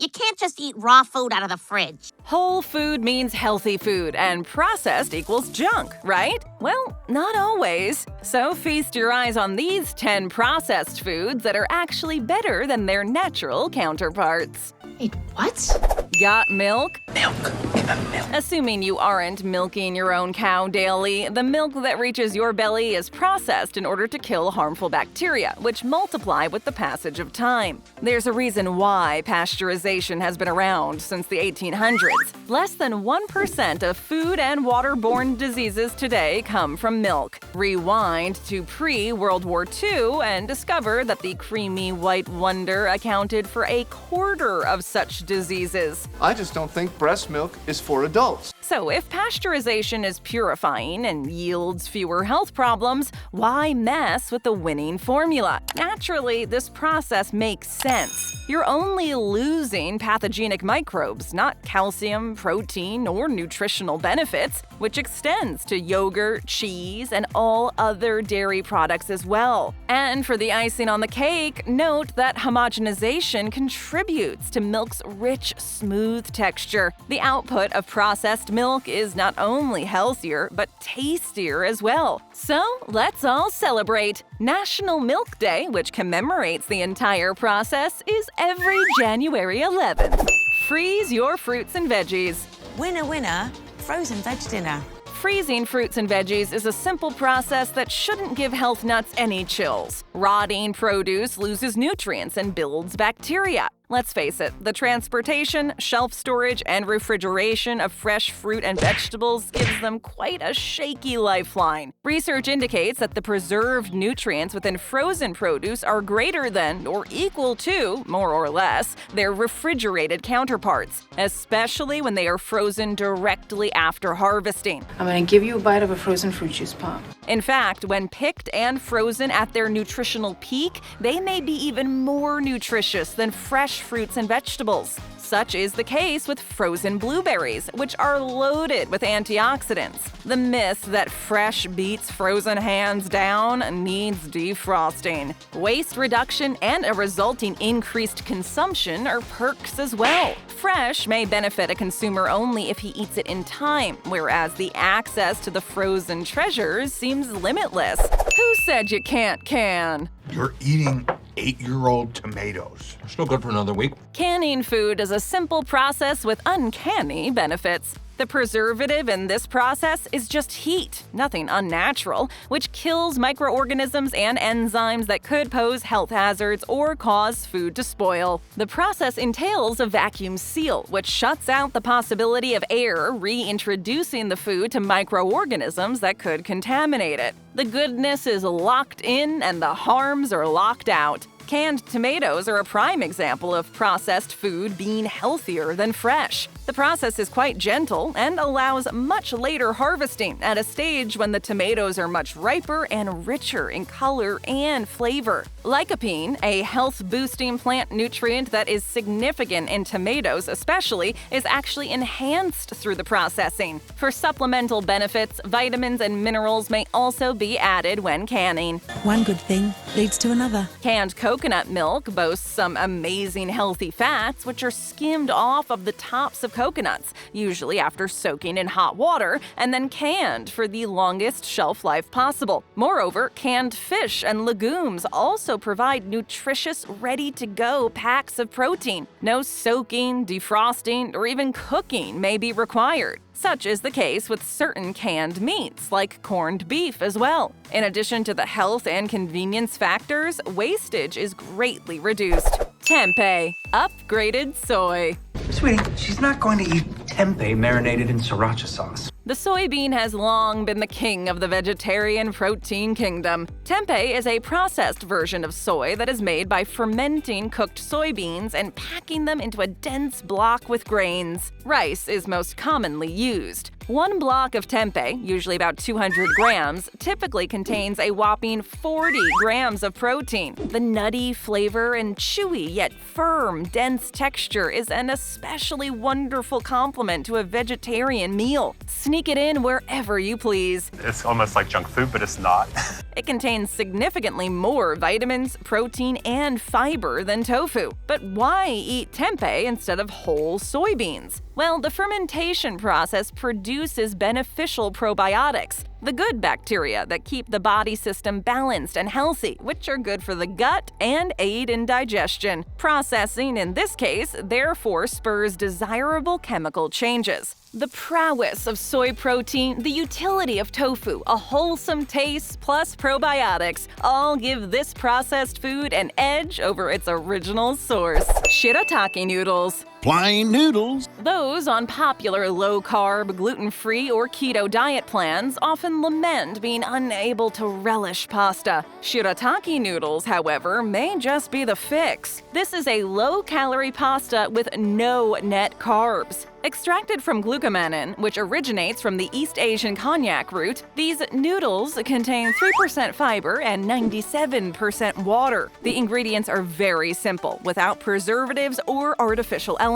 You can't just eat raw food out of the fridge. Whole food means healthy food, and processed equals junk, right? Well, not always. So feast your eyes on these 10 processed foods that are actually better than their natural counterparts. Wait, what? Got milk? Milk. Give him milk. Assuming you aren't milking your own cow daily, the milk that reaches your belly is processed in order to kill harmful bacteria, which multiply with the passage of time. There's a reason why pasteurization has been around since the 1800s. Less than 1% of food and waterborne diseases today come from milk. Rewind to pre-World War II and discover that the creamy white wonder accounted for a quarter of such diseases. I just don't think breast milk is for adults. So if pasteurization is purifying and yields fewer health problems, why mess with the winning formula? Naturally, this process makes sense. You're only losing pathogenic microbes, not calcium, protein, or nutritional benefits, which extends to yogurt, cheese, and all other dairy products as well. And for the icing on the cake, note that homogenization contributes to milk's rich, smooth texture. The output of processed milk is not only healthier, but tastier as well. So let's all celebrate! National Milk Day, which commemorates the entire process, is every January 11th. Freeze your fruits and veggies. Winner, winner, frozen veg dinner. Freezing fruits and veggies is a simple process that shouldn't give health nuts any chills. Rotting produce loses nutrients and builds bacteria. Let's face it, the transportation, shelf storage, and refrigeration of fresh fruit and vegetables gives them quite a shaky lifeline. Research indicates that the preserved nutrients within frozen produce are greater than or equal to, more or less, their refrigerated counterparts, especially when they are frozen directly after harvesting. I'm gonna give you a bite of a frozen fruit juice pop. In fact, when picked and frozen at their nutritional peak, they may be even more nutritious than fresh fruits and vegetables. Such is the case with frozen blueberries, which are loaded with antioxidants. The myth that fresh beats frozen hands down needs defrosting. Waste reduction and a resulting increased consumption are perks as well. Fresh may benefit a consumer only if he eats it in time, whereas the access to the frozen treasures seems limitless. Who said you can't can? You're eating 8-year-old tomatoes. They're still good for another week. Canning food is a simple process with uncanny benefits. The preservative in this process is just heat, nothing unnatural, which kills microorganisms and enzymes that could pose health hazards or cause food to spoil. The process entails a vacuum seal, which shuts out the possibility of air reintroducing the food to microorganisms that could contaminate it. The goodness is locked in and the harms are locked out. Canned tomatoes are a prime example of processed food being healthier than fresh. The process is quite gentle and allows much later harvesting at a stage when the tomatoes are much riper and richer in color and flavor. Lycopene, a health-boosting plant nutrient that is significant in tomatoes especially, is actually enhanced through the processing. For supplemental benefits, vitamins and minerals may also be added when canning. One good thing leads to another. Canned coconut milk boasts some amazing healthy fats which are skimmed off of the tops of coconuts, usually after soaking in hot water, and then canned for the longest shelf life possible. Moreover, canned fish and legumes also provide nutritious, ready-to-go packs of protein. No soaking, defrosting, or even cooking may be required. Such is the case with certain canned meats, like corned beef as well. In addition to the health and convenience factors, wastage is greatly reduced. Tempeh, upgraded soy. Sweetie, she's not going to eat tempeh marinated in sriracha sauce. The soybean has long been the king of the vegetarian protein kingdom. Tempeh is a processed version of soy that is made by fermenting cooked soybeans and packing them into a dense block with grains. Rice is most commonly used. One block of tempeh, usually about 200 grams, typically contains a whopping 40 grams of protein. The nutty flavor and chewy yet firm, dense texture is an especially wonderful complement to a vegetarian meal. Sneak it in wherever you please. It's almost like junk food, but it's not. It contains significantly more vitamins, protein, and fiber than tofu. But why eat tempeh instead of whole soybeans? Well, the fermentation process produces beneficial probiotics, the good bacteria that keep the body system balanced and healthy, which are good for the gut and aid in digestion. Processing, in this case, therefore spurs desirable chemical changes. The prowess of soy protein, the utility of tofu, a wholesome taste, plus probiotics all give this processed food an edge over its original source. Shirataki noodles. Plain noodles. Those on popular low-carb, gluten-free, or keto diet plans often lament being unable to relish pasta. Shirataki noodles, however, may just be the fix. This is a low-calorie pasta with no net carbs. Extracted from glucomannan, which originates from the East Asian konjac root, these noodles contain 3% fiber and 97% water. The ingredients are very simple, without preservatives or artificial elements.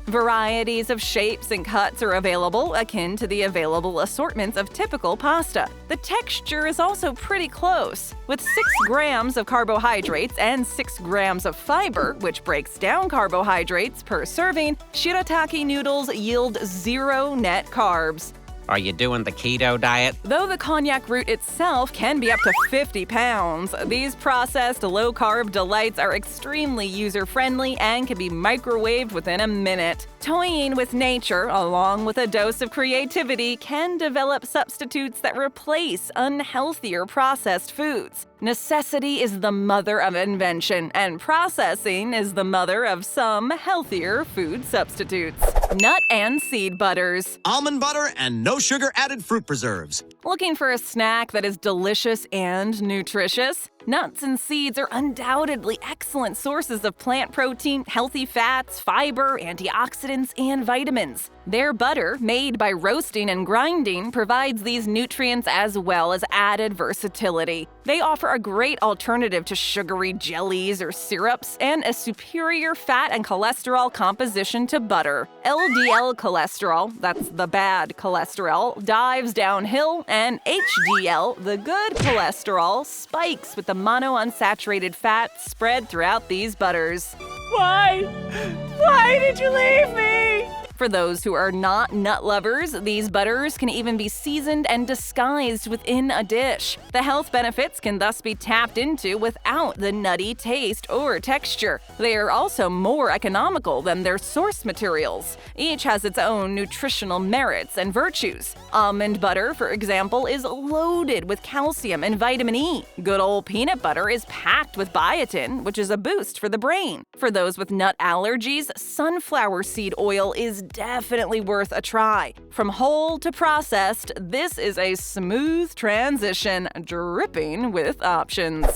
Varieties of shapes and cuts are available, akin to the available assortments of typical pasta. The texture is also pretty close. With 6 grams of carbohydrates and 6 grams of fiber, which breaks down carbohydrates per serving, shirataki noodles yield 0 net carbs. Are you doing the keto diet? Though the konjac root itself can be up to 50 pounds, these processed low-carb delights are extremely user-friendly and can be microwaved within a minute. Toying with nature, along with a dose of creativity, can develop substitutes that replace unhealthier processed foods. Necessity is the mother of invention, and processing is the mother of some healthier food substitutes. Nut and seed butters. Almond butter and no sugar added fruit preserves. Looking for a snack that is delicious and nutritious? Nuts and seeds are undoubtedly excellent sources of plant protein, healthy fats, fiber, antioxidants, and vitamins. Their butter, made by roasting and grinding, provides these nutrients as well as added versatility. They offer a great alternative to sugary jellies or syrups and a superior fat and cholesterol composition to butter. LDL cholesterol, that's the bad cholesterol, dives downhill, and HDL, the good cholesterol, spikes with the monounsaturated fat spread throughout these butters. Why? Why did you leave me? For those who are not nut lovers, these butters can even be seasoned and disguised within a dish. The health benefits can thus be tapped into without the nutty taste or texture. They are also more economical than their source materials. Each has its own nutritional merits and virtues. Almond butter, for example, is loaded with calcium and vitamin E. Good old peanut butter is packed with biotin, which is a boost for the brain. For those with nut allergies, sunflower seed oil is definitely worth a try. From whole to processed, this is a smooth transition, dripping with options.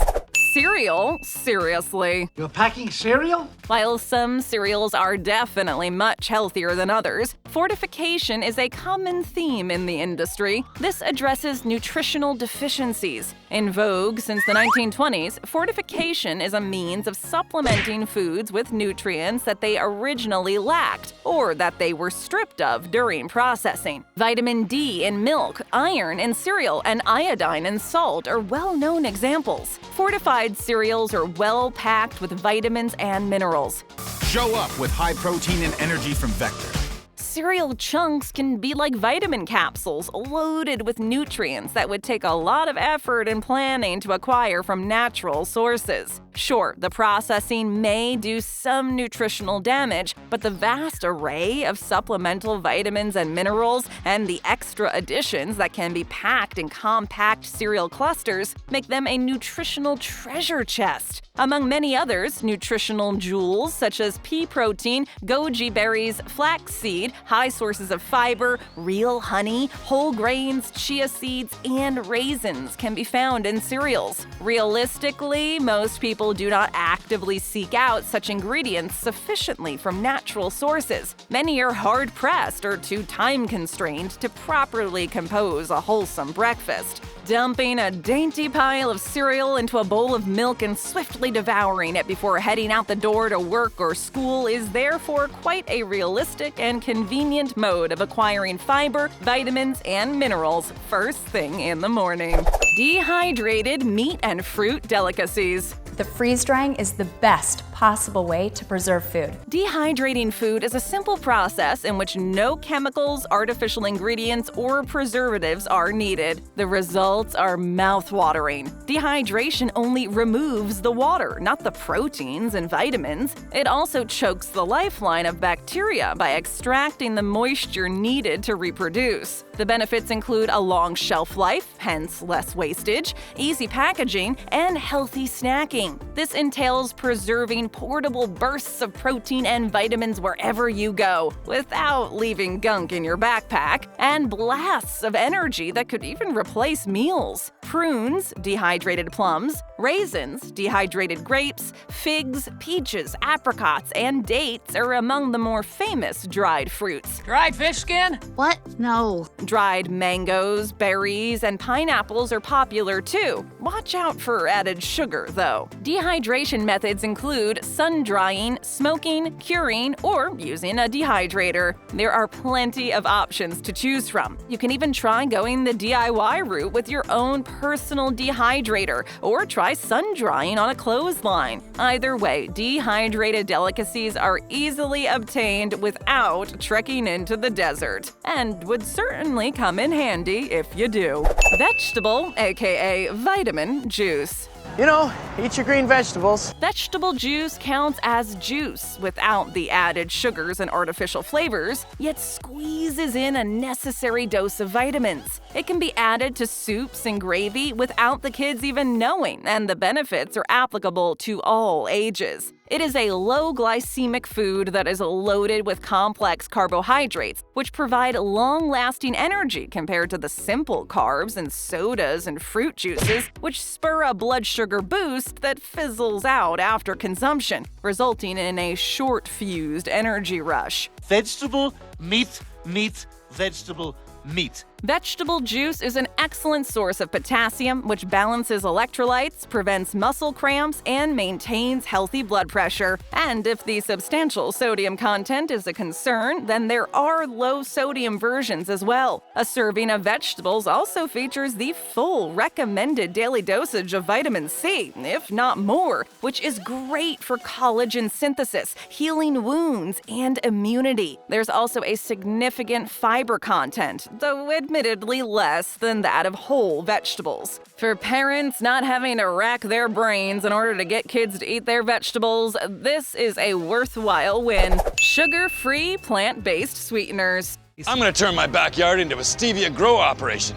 Cereal? Seriously. You're packing cereal? While some cereals are definitely much healthier than others, fortification is a common theme in the industry. This addresses nutritional deficiencies. In vogue since the 1920s, fortification is a means of supplementing foods with nutrients that they originally lacked or that they were stripped of during processing. Vitamin D in milk, iron in cereal, and iodine in salt are well-known examples. Fortified cereals are well-packed with vitamins and minerals. Show up with high protein and energy from Vector. Cereal chunks can be like vitamin capsules, loaded with nutrients that would take a lot of effort and planning to acquire from natural sources. Sure, the processing may do some nutritional damage, but the vast array of supplemental vitamins and minerals and the extra additions that can be packed in compact cereal clusters make them a nutritional treasure chest. Among many others, nutritional jewels such as pea protein, goji berries, flaxseed, high sources of fiber, real honey, whole grains, chia seeds, and raisins can be found in cereals. Realistically, most people do not actively seek out such ingredients sufficiently from natural sources. Many are hard-pressed or too time-constrained to properly compose a wholesome breakfast. Dumping a dainty pile of cereal into a bowl of milk and swiftly devouring it before heading out the door to work or school is therefore quite a realistic and convenient mode of acquiring fiber, vitamins, and minerals first thing in the morning. Dehydrated meat and fruit delicacies. The freeze drying is the best possible way to preserve food. Dehydrating food is a simple process in which no chemicals, artificial ingredients, or preservatives are needed. The results are mouth-watering. Dehydration only removes the water, not the proteins and vitamins. It also chokes the lifeline of bacteria by extracting the moisture needed to reproduce. The benefits include a long shelf life, hence less wastage, easy packaging, and healthy snacking. This entails preserving portable bursts of protein and vitamins wherever you go, without leaving gunk in your backpack, and blasts of energy that could even replace meals. Prunes, dehydrated plums, raisins, dehydrated grapes, figs, peaches, apricots, and dates are among the more famous dried fruits. Dried fish skin? What? No. Dried mangoes, berries, and pineapples are popular too. Watch out for added sugar, though. Dehydration methods include sun-drying, smoking, curing, or using a dehydrator. There are plenty of options to choose from. You can even try going the DIY route with your own personal dehydrator, or try sun-drying on a clothesline. Either way, dehydrated delicacies are easily obtained without trekking into the desert, and would certainly come in handy if you do. Vegetable, aka vitamin, juice. You know, eat your green vegetables. Vegetable juice counts as juice without the added sugars and artificial flavors, yet squeezes in a necessary dose of vitamins. It can be added to soups and gravy without the kids even knowing, and the benefits are applicable to all ages. It is a low-glycemic food that is loaded with complex carbohydrates, which provide long-lasting energy compared to the simple carbs and sodas and fruit juices, which spur a blood sugar boost that fizzles out after consumption, resulting in a short-fused energy rush. Vegetable, meat, meat, vegetable, meat. Vegetable juice is an excellent source of potassium, which balances electrolytes, prevents muscle cramps, and maintains healthy blood pressure. And if the substantial sodium content is a concern, then there are low-sodium versions as well. A serving of vegetables also features the full recommended daily dosage of vitamin C, if not more, which is great for collagen synthesis, healing wounds, and immunity. There's also a significant fiber content, though admittedly less than that of whole vegetables. For parents not having to rack their brains in order to get kids to eat their vegetables, this is a worthwhile win. Sugar-free, plant-based sweeteners. I'm gonna turn my backyard into a stevia grow operation.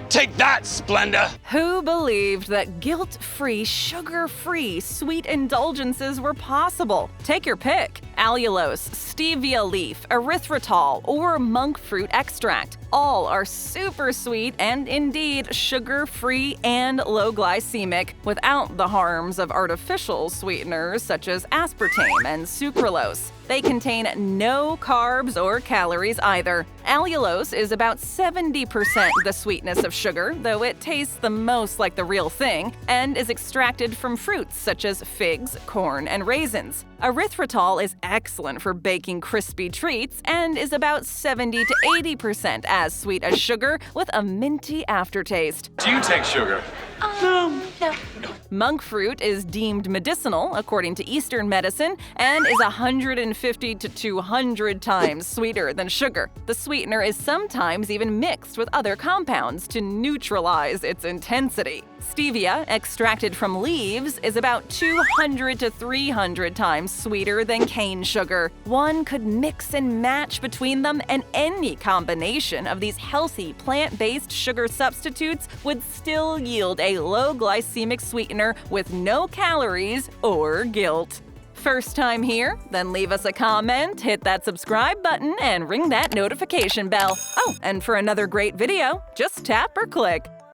Take that, Splenda! Who believed that guilt-free, sugar-free sweet indulgences were possible? Take your pick. Allulose, stevia leaf, erythritol, or monk fruit extract. All are super sweet and indeed sugar-free and low-glycemic, without the harms of artificial sweeteners such as aspartame and sucralose. They contain no carbs or calories either. Allulose is about 70% the sweetness of sugar, though it tastes the most like the real thing, and is extracted from fruits such as figs, corn, and raisins. Erythritol is excellent for baking crispy treats and is about 70 to 80% as sweet as sugar with a minty aftertaste. Do you take sugar? No. Monk fruit is deemed medicinal according to Eastern medicine and is 150 to 200 times sweeter than sugar. The sweetener is sometimes even mixed with other compounds to neutralize its intensity. Stevia, extracted from leaves, is about 200 to 300 times sweeter than cane sugar. One could mix and match between them, and any combination of these healthy plant-based sugar substitutes would still yield a low-glycemic sweetener with no calories or guilt. First time here? Then leave us a comment, hit that subscribe button, and ring that notification bell. Oh, and for another great video, just tap or click.